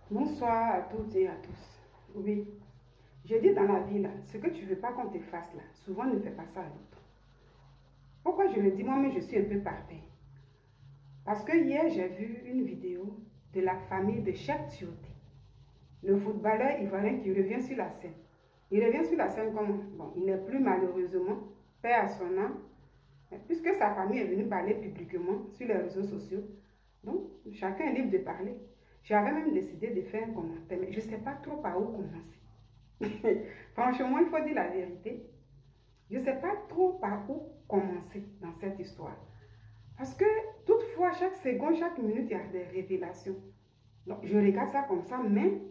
Bonsoir à toutes et à tous. Oui, je dis dans la vie là, ce que tu ne veux pas qu'on te fasse là, souvent ne fais pas ça à l'autre. Pourquoi je le dis moi-même, je suis un peu parfaite. Parce que hier, j'ai vu une vidéo de la famille de Cheikh Tioté, le footballeur ivoirien qui revient sur la scène. Il revient sur la scène comme, bon, il n'est plus malheureusement, père à son âme, puisque sa famille est venue parler publiquement sur les réseaux sociaux. Donc, chacun est libre de parler. J'avais même décidé de faire un commentaire, mais je ne sais pas trop par où commencer. Franchement, il faut dire la vérité. Je ne sais pas trop par où commencer dans cette histoire. Parce que toutefois, chaque seconde, chaque minute, il y a des révélations. Donc, je regarde ça comme ça, mais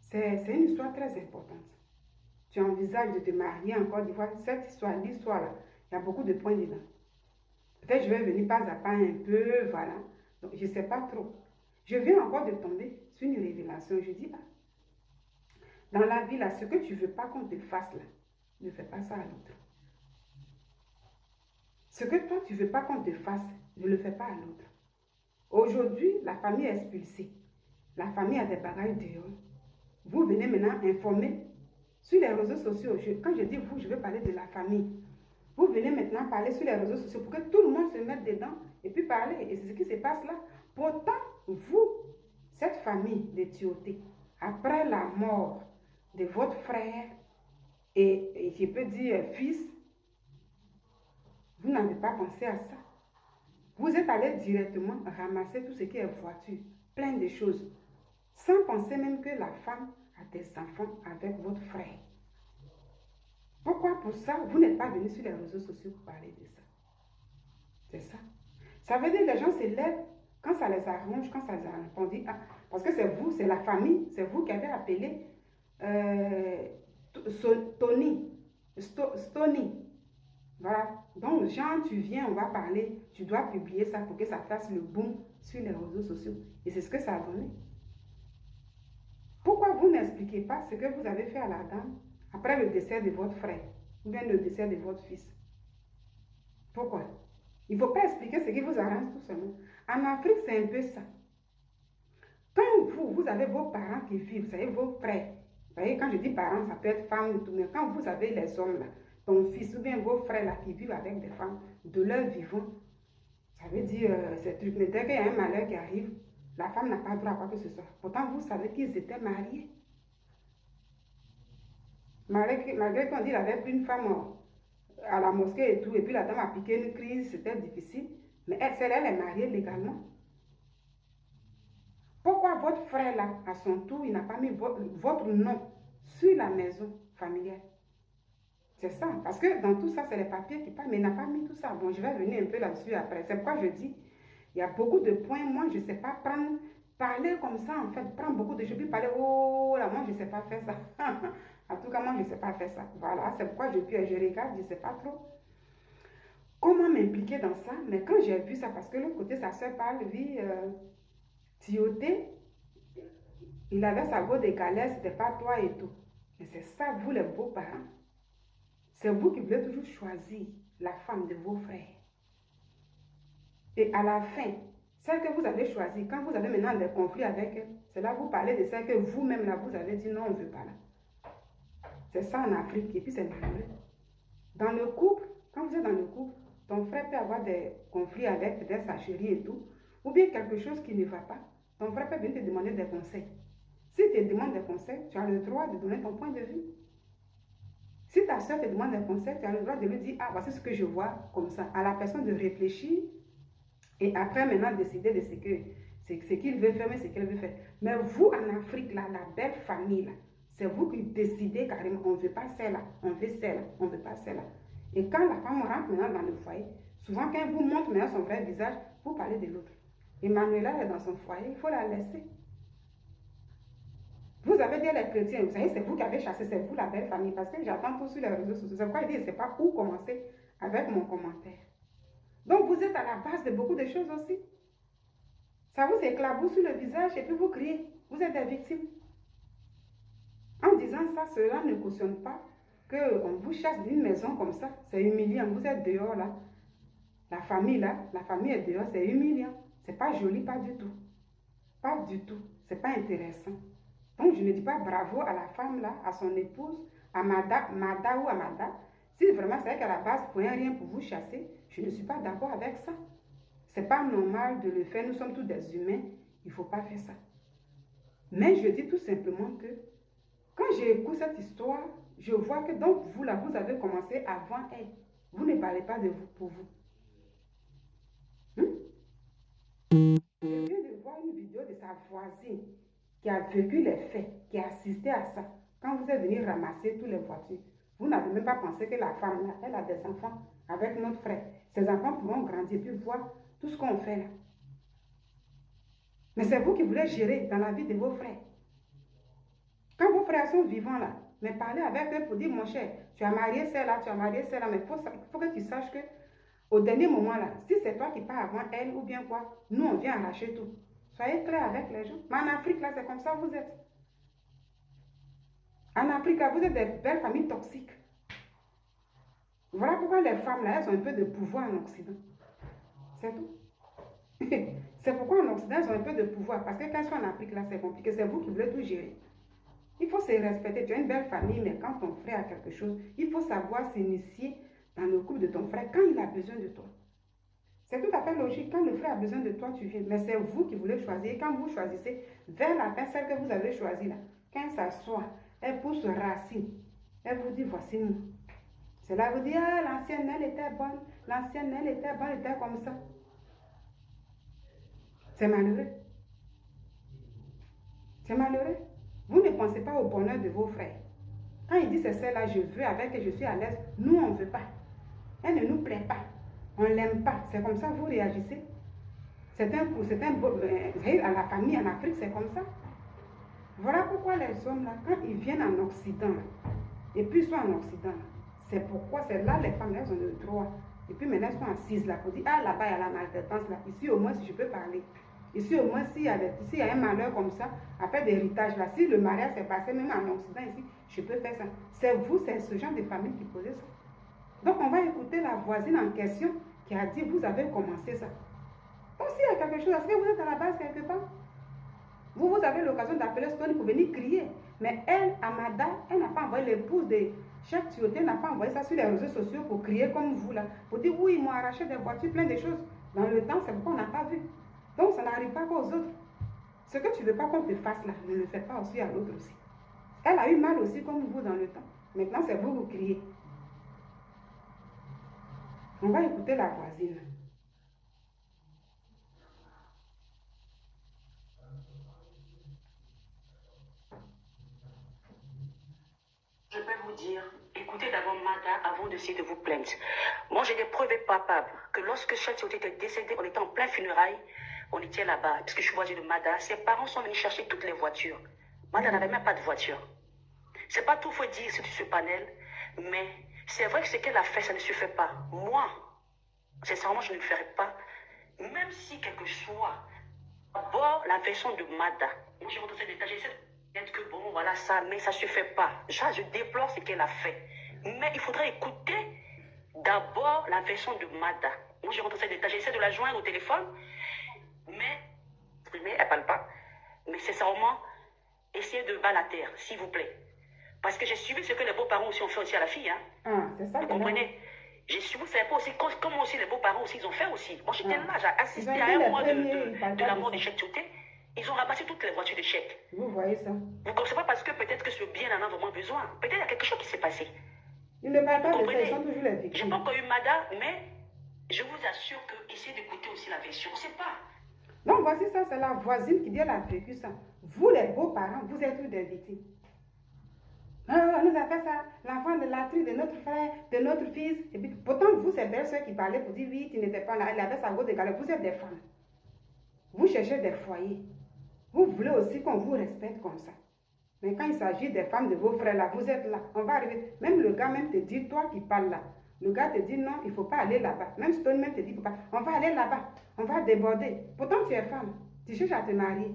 c'est une histoire très importante. Tu envisages de te marier en Côte d'Ivoire. Cette histoire, l'histoire-là, il y a beaucoup de points dedans. Peut-être je vais venir pas à pas un peu, voilà. Donc, je ne sais pas trop. Je viens encore de tomber sur une révélation. Je dis, dans la vie, là, ce que tu ne veux pas qu'on te fasse, là, ne fais pas ça à l'autre. Ce que toi, tu ne veux pas qu'on te fasse, ne le fais pas à l'autre. Aujourd'hui, la famille est expulsée. La famille a des bagages dehors. Vous venez maintenant informer sur les réseaux sociaux. Quand je dis vous, je veux parler de la famille. Vous venez maintenant parler sur les réseaux sociaux pour que tout le monde se mette dedans et puis parler. Et c'est ce qui se passe là. Pourtant, vous, cette famille de Tioté, après la mort de votre frère et je peux dire fils, vous n'avez pas pensé à ça. Vous êtes allé directement ramasser tout ce qui est voiture, plein de choses, sans penser même que la femme a des enfants avec votre frère. Pourquoi pour ça, vous n'êtes pas venu sur les réseaux sociaux pour parler de ça? C'est ça. Ça veut dire que les gens se lèvent quand ça les arrange, quand ça les arrange. On dit, parce que c'est vous, c'est la famille, c'est vous qui avez appelé Stony. Voilà. Donc, Jean, tu viens, on va parler, tu dois publier ça pour que ça fasse le boom sur les réseaux sociaux. Et c'est ce que ça a donné. Pourquoi vous n'expliquez pas ce que vous avez fait à la dame après le décès de votre frère ou bien le décès de votre fils? Pourquoi? Il ne faut pas expliquer ce qui vous arrange tout seulement. En Afrique, c'est un peu ça. Quand vous avez vos parents qui vivent, vous savez, vos frères. Vous voyez, quand je dis parents, ça peut être femme ou tout, mais quand vous avez les hommes là, ton fils ou bien vos frères là qui vivent avec des femmes de leur vivant, ça veut dire ces trucs. Mais dès qu'il y a un malheur qui arrive, la femme n'a pas droit à quoi que ce soit. Pourtant, vous savez qu'ils étaient mariés. Malgré qu'on dit qu'il avait pris une femme à la mosquée et tout, et puis la dame a piqué une crise, c'était difficile. Mais elle est mariée légalement. Pourquoi votre frère là, à son tour, il n'a pas mis votre nom sur la maison familiale? C'est ça. Parce que dans tout ça, c'est les papiers qui parlent, mais il n'a pas mis tout ça. Bon, je vais venir un peu là-dessus après. C'est pourquoi je dis, il y a beaucoup de points. Moi, je ne sais pas parler comme ça, en fait. Prendre beaucoup de choses, puis parler, oh là, moi, je ne sais pas faire ça. En tout cas, moi, je ne sais pas faire ça. Voilà, c'est pourquoi je regarde, je ne sais pas trop comment m'impliquer dans ça. Mais quand j'ai vu ça, parce que l'autre côté, sa soeur parle, lui, Tioté, il avait sa go de galère, c'était pas toi et tout. Mais c'est ça, vous les beaux-parents. C'est vous qui voulez toujours choisir la femme de vos frères. Et à la fin, celle que vous avez choisie, quand vous avez maintenant des conflits avec elle, c'est là que vous parlez de celle que vous-même là, vous avez dit non, on ne veut pas là. C'est ça en Afrique, et puis c'est malheureux. Dans le couple, quand vous êtes dans le couple, ton frère peut avoir des conflits avec peut-être sa chérie et tout, ou bien quelque chose qui ne va pas. Ton frère peut venir te demander des conseils. S'il te demande des conseils, tu as le droit de donner ton point de vue. Si ta soeur te demande des conseils, tu as le droit de lui dire, ah, voici ce que je vois comme ça. À la personne de réfléchir et après maintenant décider de ce qu'il veut faire, mais ce qu'elle veut faire. Mais vous, en Afrique, là, la belle famille, là, c'est vous qui décidez carrément, on ne veut pas celle-là, on veut celle-là, on ne veut pas celle-là. Et quand la femme rentre maintenant dans le foyer, souvent quand elle vous montre maintenant son vrai visage, vous parlez de l'autre. Emmanuela est dans son foyer, il faut la laisser. Vous avez dit les chrétiens, vous savez, c'est vous qui avez chassé, c'est vous la belle famille, parce que j'attends tout sur les réseaux sociaux. C'est pourquoi je dis, je ne sais pas où commencer avec mon commentaire. Donc vous êtes à la base de beaucoup de choses aussi. Ça vous éclabousse sur le visage et puis vous criez, vous êtes des victimes. En disant ça, cela ne cautionne pas qu'on vous chasse d'une maison comme ça. C'est humiliant, vous êtes dehors là. La famille est dehors, c'est humiliant. C'est pas joli, pas du tout. Pas du tout, c'est pas intéressant. Donc, je ne dis pas bravo à la femme là, à son épouse, à Mada ou à Mada. Si vraiment c'est qu'à la base, pour rien pour vous chasser, je ne suis pas d'accord avec ça. C'est pas normal de le faire. Nous sommes tous des humains. Il ne faut pas faire ça. Mais je dis tout simplement que quand j'écoute cette histoire, je vois que donc vous là, vous avez commencé avant elle. Vous ne parlez pas de vous pour vous. Je viens de voir une vidéo de sa voisine qui a vécu les faits, qui a assisté à ça. Quand vous êtes venu ramasser toutes les voitures, vous n'avez même pas pensé que la femme là, elle a des enfants avec notre frère. Ces enfants pourront grandir puis voir tout ce qu'on fait là. Mais c'est vous qui voulez gérer dans la vie de vos frères. Quand vos frères sont vivants là, mais parlez avec eux pour dire, mon cher, tu as marié celle-là, tu as marié celle-là, mais il faut que tu saches que au dernier moment là, si c'est toi qui pars avant elle ou bien quoi, nous on vient arracher tout. Soyez clair avec les gens. Mais en Afrique là, c'est comme ça vous êtes. En Afrique là, vous êtes des belles familles toxiques. Voilà pourquoi les femmes là, elles ont un peu de pouvoir en Occident. C'est tout. C'est pourquoi en Occident, elles ont un peu de pouvoir. Parce que quand elles sont en Afrique là, c'est compliqué. C'est vous qui voulez tout gérer. Il faut se respecter. Tu as une belle famille, mais quand ton frère a quelque chose, il faut savoir s'initier dans le couple de ton frère quand il a besoin de toi. C'est tout à fait logique. Quand le frère a besoin de toi, tu viens. Mais c'est vous qui voulez choisir. Quand vous choisissez, vers la fin, celle que vous avez choisie là, quand elle s'assoit, elle pousse racine. Elle vous dit, voici nous. Cela vous dit, ah, l'ancienne, elle était bonne. L'ancienne, elle était bonne, elle était comme ça. C'est malheureux. C'est malheureux. Vous ne pensez pas au bonheur de vos frères. Quand il dit c'est celle-là, je veux avec elle, je suis à l'aise, nous, on ne veut pas. Elle ne nous plaît pas. On ne l'aime pas. C'est comme ça que vous réagissez. C'est un à la famille en Afrique, c'est comme ça. Voilà pourquoi les hommes, là, quand ils viennent en Occident, et puis ils sont en Occident, c'est pourquoi c'est là les femmes, elles ont le droit. Et puis maintenant, elles sont assises là pour dire, ah là-bas, il y a la maltraitance là. Ici, au moins, si je peux parler. Ici, au moins, s'il y a un malheur comme ça, après d'héritage là, si le mariage s'est passé, même en Occident ici, je peux faire ça. C'est vous, c'est ce genre de famille qui posait ça. Donc, on va écouter la voisine en question qui a dit, vous avez commencé ça. Donc, s'il y a quelque chose, est-ce que vous êtes à la base quelque part? Vous avez l'occasion d'appeler Stone pour venir crier. Mais elle, Amada, elle n'a pas envoyé l'épouse de Chef Tioté, n'a pas envoyé ça sur les réseaux sociaux pour crier comme vous là. Pour dire, oui, ils m'ont arraché des voitures, plein de choses. Dans le temps, c'est pourquoi on n'a pas vu. Donc, ça n'arrive pas qu'aux autres. Ce que tu ne veux pas qu'on te fasse là, ne le fais pas aussi à l'autre aussi. Elle a eu mal aussi comme vous dans le temps. Maintenant, c'est vous qui criez. On va écouter la voisine. Je peux vous dire, écoutez d'abord Mada avant d'essayer de vous plaindre. Moi, j'ai des preuves palpables que lorsque Chef Tioté était décédé, on était en plein funérailles, on était là-bas, parce que je suis voisine de Mada. Ses parents sont venus chercher toutes les voitures. Mada n'avait même pas de voiture. C'est pas tout, faut dire, sur ce panel, mais c'est vrai que ce qu'elle a fait, ça ne suffit pas. Moi, sincèrement, je ne le ferai pas, même si quelque soit. D'abord, la version de Mada. Moi, j'ai rentré dans cet état, j'essaie d'être que bon, voilà ça, mais ça ne suffit pas. Je déplore ce qu'elle a fait. Mais il faudrait écouter d'abord la version de Mada. Moi, j'ai rentré dans cet état, j'essaie de la joindre au téléphone, mais elle ne parle pas. Mais sincèrement, essayez de battre la terre, s'il vous plaît. Parce que j'ai suivi ce que les beaux-parents aussi ont fait aussi à la fille. Hein. Ah, c'est ça. Vous comprenez? J'ai suivi ça aussi, comme aussi les beaux-parents aussi, ils ont fait aussi. Moi, j'étais là, j'ai assisté à un mois de la mort de Chef Tioté. Ils ont ramassé toutes les voitures de Chef. Vous voyez ça? Vous ne comprenez pas parce que peut-être que ce bien en a vraiment besoin. Peut-être qu'il y a quelque chose qui s'est passé. Ils ne parlent pas de ça, ils sont toujours les J'ai victimes. pas encore eu Mada, mais je vous assure que essayez d'écouter aussi la version. On ne sait pas. Donc voici ça, c'est la voisine qui dit elle a vécu ça. Vous les beaux-parents, vous êtes tous des victimes. Ah, on nous a fait ça, l'enfant de la tribu de notre frère, de notre fils. Et puis, pourtant, vous, ces belles-sœurs qui parlaient pour dire oui, tu n'étais pas là, elle avait sa go de galère. Vous êtes des femmes. Vous cherchez des foyers. Vous voulez aussi qu'on vous respecte comme ça. Mais quand il s'agit des femmes de vos frères là, vous êtes là. On va arriver. Même le gars même te dit, toi qui parles là. Le gars te dit non, il ne faut pas aller là-bas. Même Stone même te dit, il faut pas. On va aller là-bas. On va déborder. Pourtant, tu es femme. Tu cherches à te marier.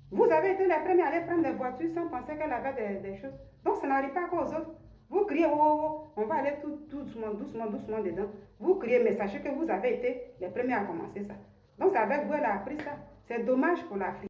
Vous avez été les premiers à aller prendre des voitures sans penser qu'elle avait des choses. Donc, ça n'arrive pas qu'aux autres. Vous criez, oh, oh, oh, on va aller tout doucement, doucement, doucement dedans. Vous criez, mais sachez que vous avez été les premiers à commencer ça. Donc, c'est avec vous, elle a appris ça. C'est dommage pour l'Afrique.